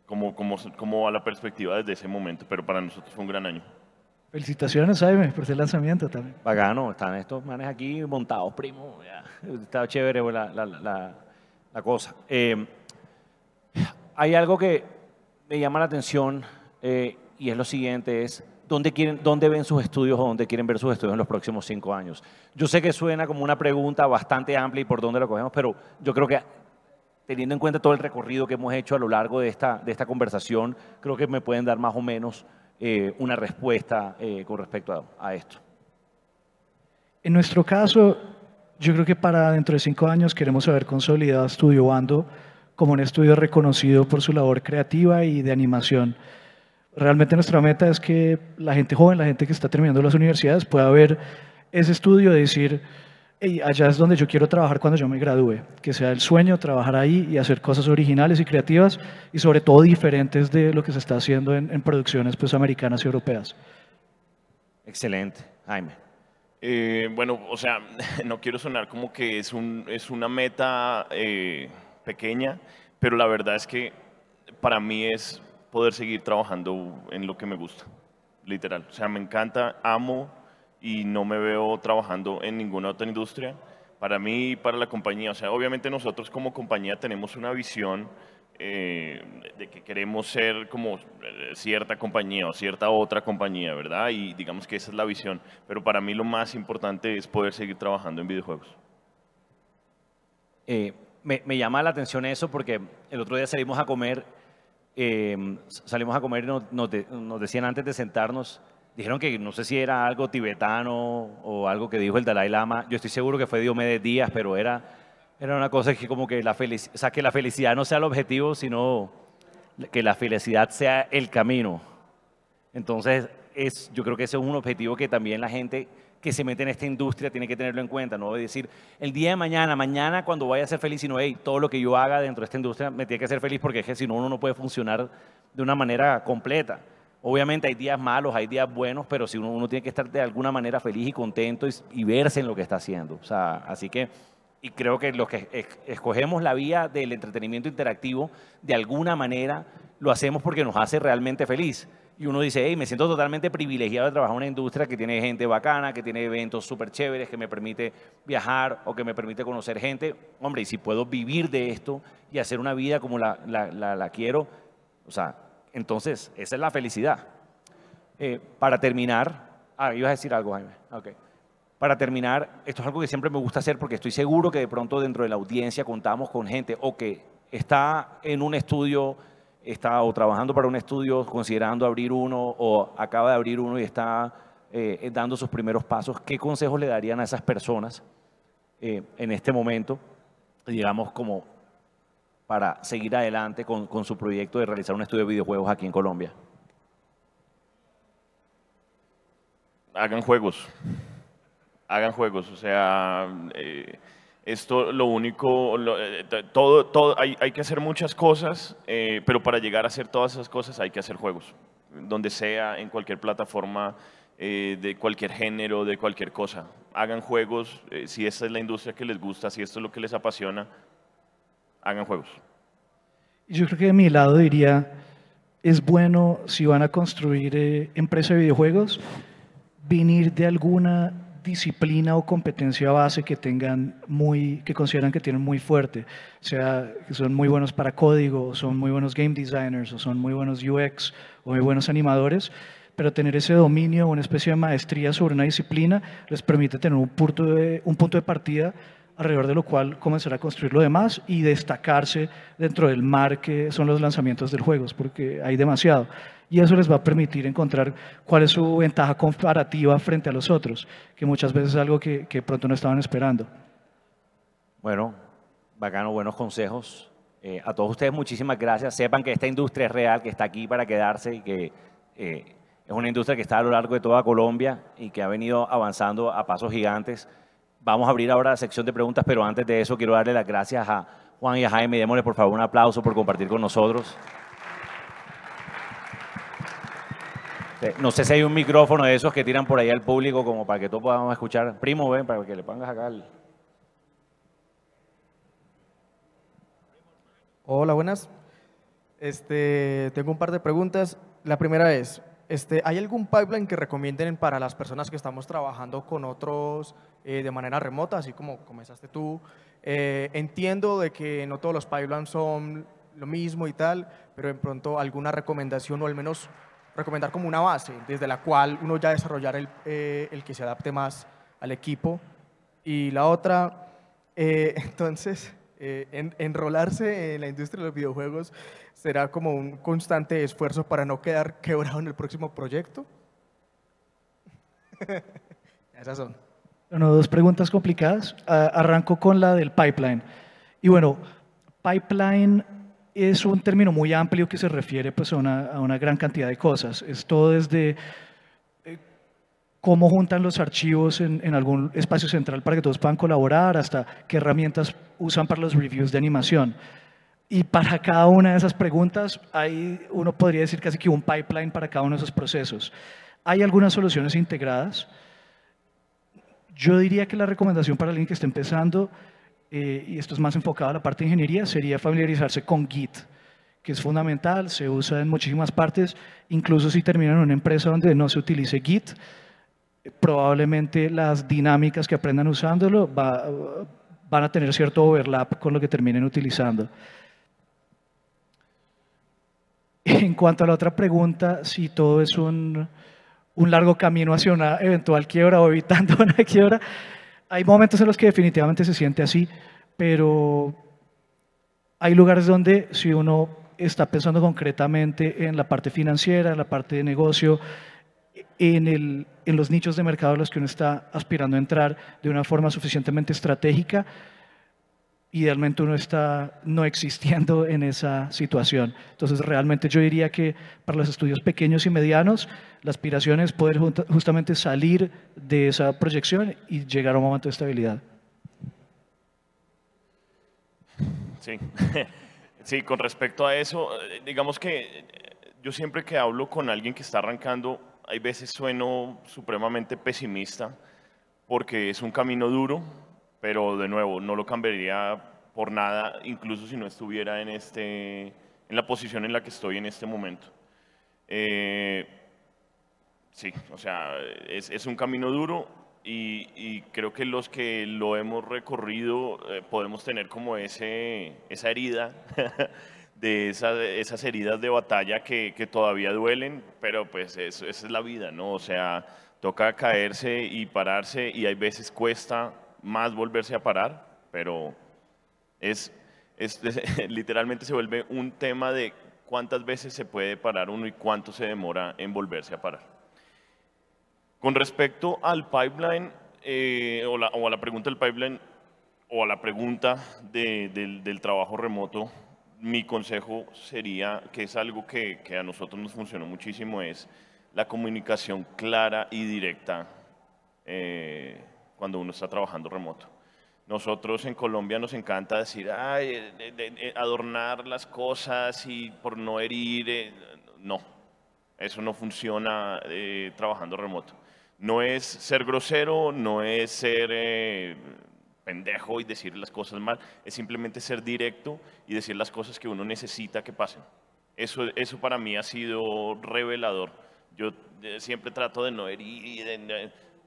cómo va la perspectiva desde ese momento, pero para nosotros fue un gran año. Felicitaciones, Jaime, por ese lanzamiento también. Bacano, están estos manes aquí montados, primo. Ya. Está chévere la cosa. Hay algo que me llama la atención y es lo siguiente, es ¿dónde ven sus estudios o dónde quieren ver sus estudios en los próximos 5 años? Yo sé que suena como una pregunta bastante amplia y por dónde lo cogemos, pero yo creo que teniendo en cuenta todo el recorrido que hemos hecho a lo largo de esta conversación, creo que me pueden dar más o menos una respuesta con respecto a esto. En nuestro caso, yo creo que para dentro de 5 años queremos haber consolidado a Estudio Bando como un estudio reconocido por su labor creativa y de animación. Realmente nuestra meta es que la gente joven, la gente que está terminando las universidades pueda ver ese estudio y decir, hey, allá es donde yo quiero trabajar cuando yo me gradúe, que sea el sueño trabajar ahí y hacer cosas originales y creativas y sobre todo diferentes de lo que se está haciendo en producciones pues, americanas y europeas. Excelente, Jaime. Bueno, o sea, no quiero sonar como que es una meta pequeña, pero la verdad es que para mí es poder seguir trabajando en lo que me gusta, literal. O sea, me encanta, amo y no me veo trabajando en ninguna otra industria. Para mí y para la compañía, o sea, obviamente nosotros como compañía tenemos una visión de que queremos ser como cierta compañía o cierta otra compañía, ¿verdad? Y digamos que esa es la visión. Pero para mí lo más importante es poder seguir trabajando en videojuegos. Me llama la atención eso porque el otro día salimos a comer y nos decían antes de sentarnos, dijeron que no sé si era algo tibetano o algo que dijo el Dalai Lama. Yo estoy seguro que fue Diomedes Díaz, pero era una cosa que como que que la felicidad no sea el objetivo, sino que la felicidad sea el camino. Entonces, yo creo que ese es un objetivo que también la gente que se mete en esta industria tiene que tenerlo en cuenta, no decir el día de mañana cuando vaya a ser feliz, sino hey, todo lo que yo haga dentro de esta industria me tiene que hacer feliz porque es que si no uno no puede funcionar de una manera completa. Obviamente hay días malos, hay días buenos, pero si uno tiene que estar de alguna manera feliz y contento y verse en lo que está haciendo. O sea, así que Y creo que los que escogemos la vía del entretenimiento interactivo, de alguna manera lo hacemos porque nos hace realmente feliz. Y uno dice, hey, me siento totalmente privilegiado de trabajar en una industria que tiene gente bacana, que tiene eventos súper chéveres, que me permite viajar o que me permite conocer gente. Hombre, y si puedo vivir de esto y hacer una vida como la quiero, o sea, entonces esa es la felicidad. Para terminar, ibas a decir algo, Jaime. Okay. Para terminar, esto es algo que siempre me gusta hacer porque estoy seguro que de pronto dentro de la audiencia contamos con gente o que está en un estudio, está o trabajando para un estudio, considerando abrir uno o acaba de abrir uno y está dando sus primeros pasos. ¿Qué consejos le darían a esas personas en este momento, digamos, como para seguir adelante con su proyecto de realizar un estudio de videojuegos aquí en Colombia? Hagan juegos. Hagan juegos, o sea, esto lo único, hay que hacer muchas cosas, pero para llegar a hacer todas esas cosas hay que hacer juegos, donde sea, en cualquier plataforma, de cualquier género, de cualquier cosa. Hagan juegos, si esta es la industria que les gusta, si esto es lo que les apasiona, hagan juegos. Yo creo que de mi lado diría, es bueno si van a construir empresa de videojuegos, venir de alguna disciplina o competencia base que tengan que consideran que tienen muy fuerte, o sea, que son muy buenos para código, son muy buenos game designers, o son muy buenos UX, o muy buenos animadores, pero tener ese dominio, una especie de maestría sobre una disciplina, les permite tener un punto de partida alrededor de lo cual comenzar a construir lo demás y destacarse dentro del mar que son los lanzamientos del juego, porque hay demasiado. Y eso les va a permitir encontrar cuál es su ventaja comparativa frente a los otros, que muchas veces es algo que pronto no estaban esperando. Bueno, bacano, buenos consejos. A todos ustedes muchísimas gracias. Sepan que esta industria es real, que está aquí para quedarse y que es una industria que está a lo largo de toda Colombia y que ha venido avanzando a pasos gigantes. Vamos a abrir ahora la sección de preguntas, pero antes de eso quiero darle las gracias a Juan y a Jaime. Démosle por favor un aplauso por compartir con nosotros. No sé si hay un micrófono de esos que tiran por ahí al público como para que todos podamos escuchar. Primo, ven, para que le pongas acá el... Hola, buenas. Tengo un par de preguntas. La primera es, ¿hay algún pipeline que recomienden para las personas que estamos trabajando con otros de manera remota, así como comenzaste tú? Entiendo de que no todos los pipelines son lo mismo y tal, pero de pronto alguna recomendación o al menos recomendar como una base desde la cual uno ya desarrollar el que se adapte más al equipo. Y la otra, entonces, enrolarse en la industria de los videojuegos será como un constante esfuerzo para no quedar quebrado en el próximo proyecto. Esas son. Bueno, dos preguntas complicadas. Arranco con la del pipeline. Y bueno, pipeline es un término muy amplio que se refiere pues, a una gran cantidad de cosas. Es todo desde cómo juntan los archivos en algún espacio central para que todos puedan colaborar, hasta qué herramientas usan para los reviews de animación. Y para cada una de esas preguntas, uno podría decir casi que un pipeline para cada uno de esos procesos. Hay algunas soluciones integradas. Yo diría que la recomendación para alguien que esté empezando, y esto es más enfocado a la parte de ingeniería, sería familiarizarse con Git, que es fundamental, se usa en muchísimas partes, incluso si terminan en una empresa donde no se utilice Git, probablemente las dinámicas que aprendan usándolo van a tener cierto overlap con lo que terminen utilizando. En cuanto a la otra pregunta, si todo es un largo camino hacia una eventual quiebra o evitando una quiebra, hay momentos en los que definitivamente se siente así, pero hay lugares donde si uno está pensando concretamente en la parte financiera, en la parte de negocio, en los nichos de mercado a los que uno está aspirando a entrar de una forma suficientemente estratégica, idealmente uno está no existiendo en esa situación. Entonces realmente yo diría que para los estudios pequeños y medianos la aspiración es poder justamente salir de esa proyección y llegar a un momento de estabilidad. Sí, sí, con respecto a eso, digamos que yo siempre que hablo con alguien que está arrancando, hay veces sueno supremamente pesimista porque es un camino duro, pero de nuevo, no lo cambiaría por nada, incluso si no estuviera en la posición en la que estoy en este momento. Sí, o sea, es un camino duro y creo que los que lo hemos recorrido podemos tener como esa herida, de esas heridas de batalla que todavía duelen, pero pues esa es la vida, ¿no? O sea, toca caerse y pararse y hay veces cuesta más volverse a parar, pero literalmente se vuelve un tema de cuántas veces se puede parar uno y cuánto se demora en volverse a parar. Con respecto al pipeline, o a la pregunta del pipeline, o a la pregunta del trabajo remoto, mi consejo sería, que es algo que a nosotros nos funcionó muchísimo, es la comunicación clara y directa cuando uno está trabajando remoto. Nosotros en Colombia nos encanta decir, adornar las cosas y por no herir, no, eso no funciona trabajando remoto. No es ser grosero, no es ser pendejo y decir las cosas mal, es simplemente ser directo y decir las cosas que uno necesita que pasen. Eso para mí ha sido revelador. Yo siempre trato de no herir,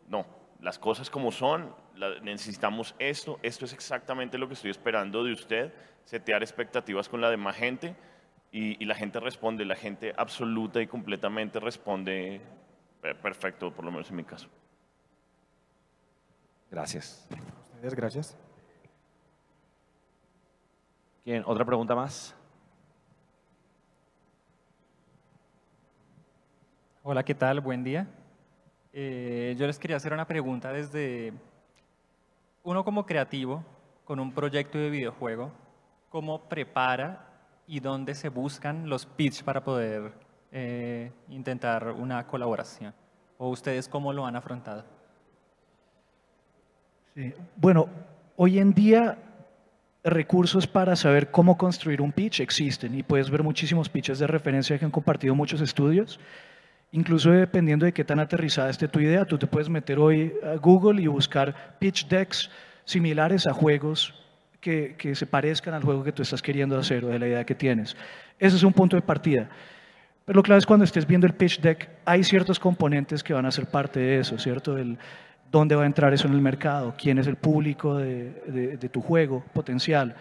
no, las cosas como son, necesitamos esto es exactamente lo que estoy esperando de usted, setear expectativas con la demás gente y la gente responde, la gente absoluta y completamente responde perfecto, por lo menos en mi caso. Gracias. Ustedes, gracias. ¿Quién? ¿Otra pregunta más? Hola, ¿qué tal? Buen día. Yo les quería hacer una pregunta desde uno como creativo con un proyecto de videojuego, ¿cómo prepara y dónde se buscan los pitch para poder intentar una colaboración? ¿O ustedes cómo lo han afrontado? Sí. Bueno, hoy en día recursos para saber cómo construir un pitch existen y puedes ver muchísimos pitches de referencia que han compartido muchos estudios. Incluso dependiendo de qué tan aterrizada esté tu idea, tú te puedes meter hoy a Google y buscar pitch decks similares a juegos que se parezcan al juego que tú estás queriendo hacer o de la idea que tienes. Ese es un punto de partida. Pero lo clave es cuando estés viendo el pitch deck, hay ciertos componentes que van a ser parte de eso, ¿cierto? Dónde va a entrar eso en el mercado, quién es el público de tu juego potencial,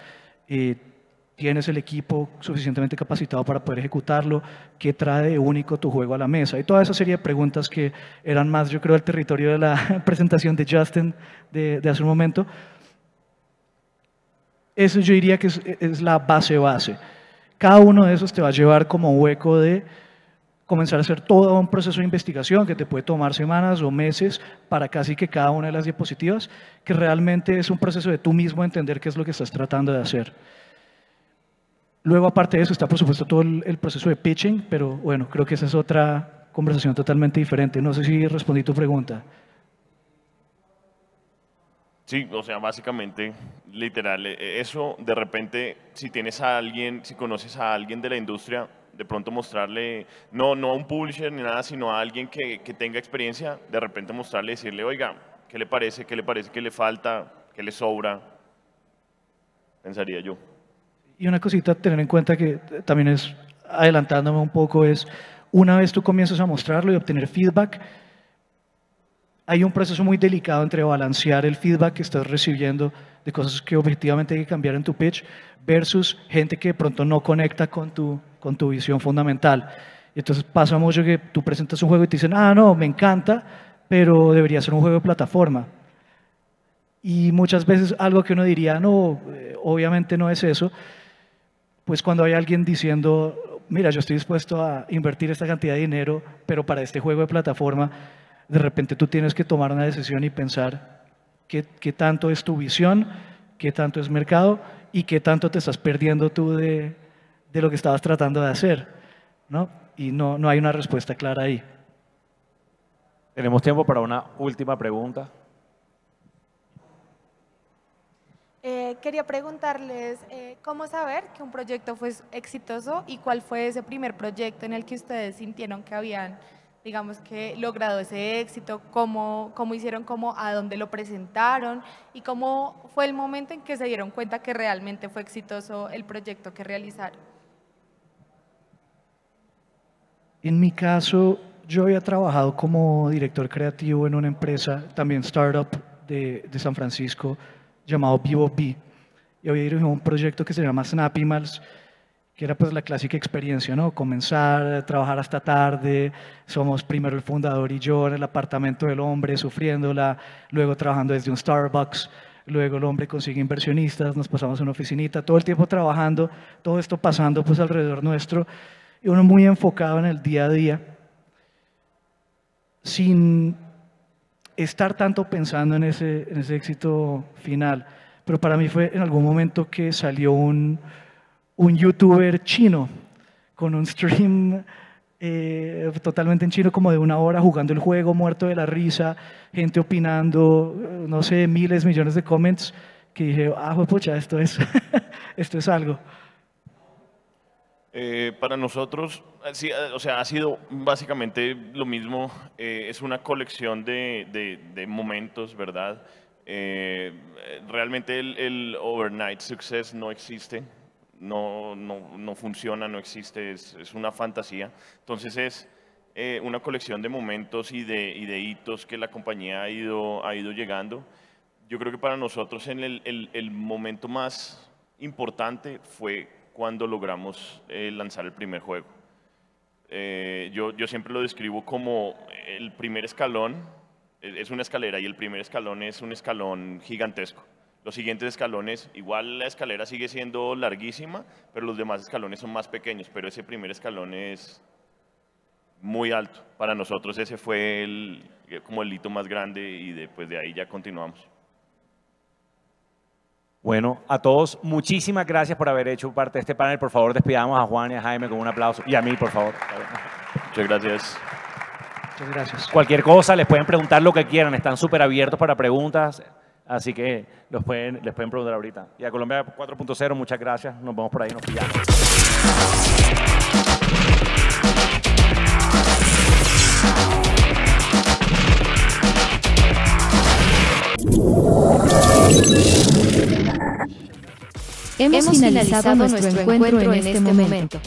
tienes el equipo suficientemente capacitado para poder ejecutarlo, qué trae de único tu juego a la mesa. Y toda esa serie de preguntas que eran más, yo creo, el territorio de la presentación de Justin de hace un momento. Eso yo diría que es la base. Cada uno de esos te va a llevar como un hueco de comenzar a hacer todo un proceso de investigación que te puede tomar semanas o meses para casi que cada una de las diapositivas, que realmente es un proceso de tú mismo entender qué es lo que estás tratando de hacer. Luego, aparte de eso, está por supuesto todo el proceso de pitching, pero bueno, creo que esa es otra conversación totalmente diferente. No sé si respondí tu pregunta. Sí, o sea, básicamente, literal, eso de repente, si tienes a alguien, si conoces a alguien de la industria, de pronto mostrarle, no a un publisher ni nada, sino a alguien que tenga experiencia, de repente mostrarle, decirle, oiga, ¿qué le parece? ¿Qué le parece que le falta? ¿Qué le sobra? Pensaría yo. Y una cosita a tener en cuenta que también es, adelantándome un poco, es una vez tú comienzas a mostrarlo y obtener feedback, hay un proceso muy delicado entre balancear el feedback que estás recibiendo de cosas que objetivamente hay que cambiar en tu pitch versus gente que de pronto no conecta con tu visión fundamental. Y entonces pasa mucho que tú presentas un juego y te dicen, no, me encanta, pero debería ser un juego de plataforma. Y muchas veces algo que uno diría, no, obviamente no es eso, pues cuando hay alguien diciendo, mira, yo estoy dispuesto a invertir esta cantidad de dinero, pero para este juego de plataforma, de repente tú tienes que tomar una decisión y pensar qué tanto es tu visión, qué tanto es mercado y qué tanto te estás perdiendo tú de lo que estabas tratando de hacer, ¿no? Y no hay una respuesta clara ahí. Tenemos tiempo para una última pregunta. Quería preguntarles cómo saber que un proyecto fue exitoso y cuál fue ese primer proyecto en el que ustedes sintieron que habían, digamos que logrado ese éxito, cómo hicieron, a dónde lo presentaron y cómo fue el momento en que se dieron cuenta que realmente fue exitoso el proyecto que realizaron. En mi caso, yo había trabajado como director creativo en una empresa, también startup de San Francisco, llamado BOB, y había dirigido un proyecto que se llama Snappymals, que era pues la clásica experiencia, ¿no? Comenzar, trabajar hasta tarde, somos primero el fundador y yo en el apartamento del hombre sufriéndola, luego trabajando desde un Starbucks, luego el hombre consigue inversionistas, nos pasamos a una oficinita, todo el tiempo trabajando, todo esto pasando pues alrededor nuestro, y uno muy enfocado en el día a día, sin estar tanto pensando en ese éxito final. Pero para mí fue en algún momento que salió un youtuber chino con un stream totalmente en chino, como de 1 hora, jugando el juego, muerto de la risa, gente opinando, no sé, miles, millones de comments, que dije, pucha, esto es, esto es algo. Para nosotros, sí, o sea, ha sido básicamente lo mismo, es una colección de momentos, ¿verdad? Realmente el overnight success no existe, no funciona, no existe, es una fantasía. Entonces es una colección de momentos y de hitos que la compañía ha ido llegando. Yo creo que para nosotros el momento más importante fue cuando logramos lanzar el primer juego. Yo siempre lo describo como el primer escalón, es una escalera y el primer escalón es un escalón gigantesco. Los siguientes escalones, igual la escalera sigue siendo larguísima, pero los demás escalones son más pequeños, pero ese primer escalón es muy alto. Para nosotros ese fue como el hito más grande y después de ahí ya continuamos. Bueno, a todos, muchísimas gracias por haber hecho parte de este panel. Por favor, despidamos a Juan y a Jaime con un aplauso. Y a mí, por favor. Muchas gracias. Muchas gracias. Cualquier cosa, les pueden preguntar lo que quieran. Están súper abiertos para preguntas. Así que les pueden preguntar ahorita. Y a Colombia 4.0, muchas gracias. Nos vemos por ahí, nos pillamos. Hemos finalizado nuestro encuentro en este momento.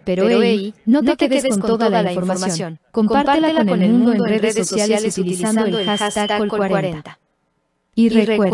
Pero hey, no te quedes con toda la información. Compártela con el mundo en redes sociales utilizando el hashtag Col40. Y recuerda,